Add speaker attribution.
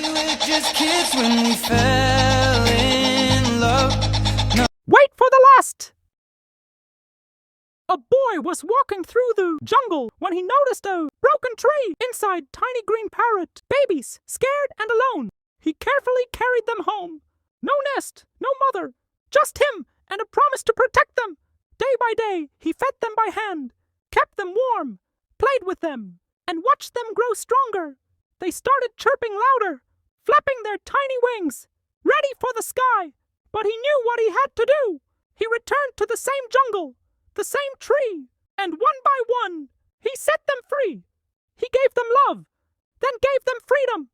Speaker 1: We were just kids when we fell in love. No.
Speaker 2: Wait for the last! A boy was walking through the jungle when he noticed a broken tree. Inside, tiny green parrot babies, scared and alone. He carefully carried them home. No nest, no mother, just him and a promise to protect them. Day by day, he fed them by hand, kept them warm, played with them, and watched them grow stronger. They started chirping louder, flapping their tiny wings, ready for the sky. But he knew what he had to do. He returned to the same jungle, the same tree, and one by one, he set them free. He gave them love, then gave them freedom,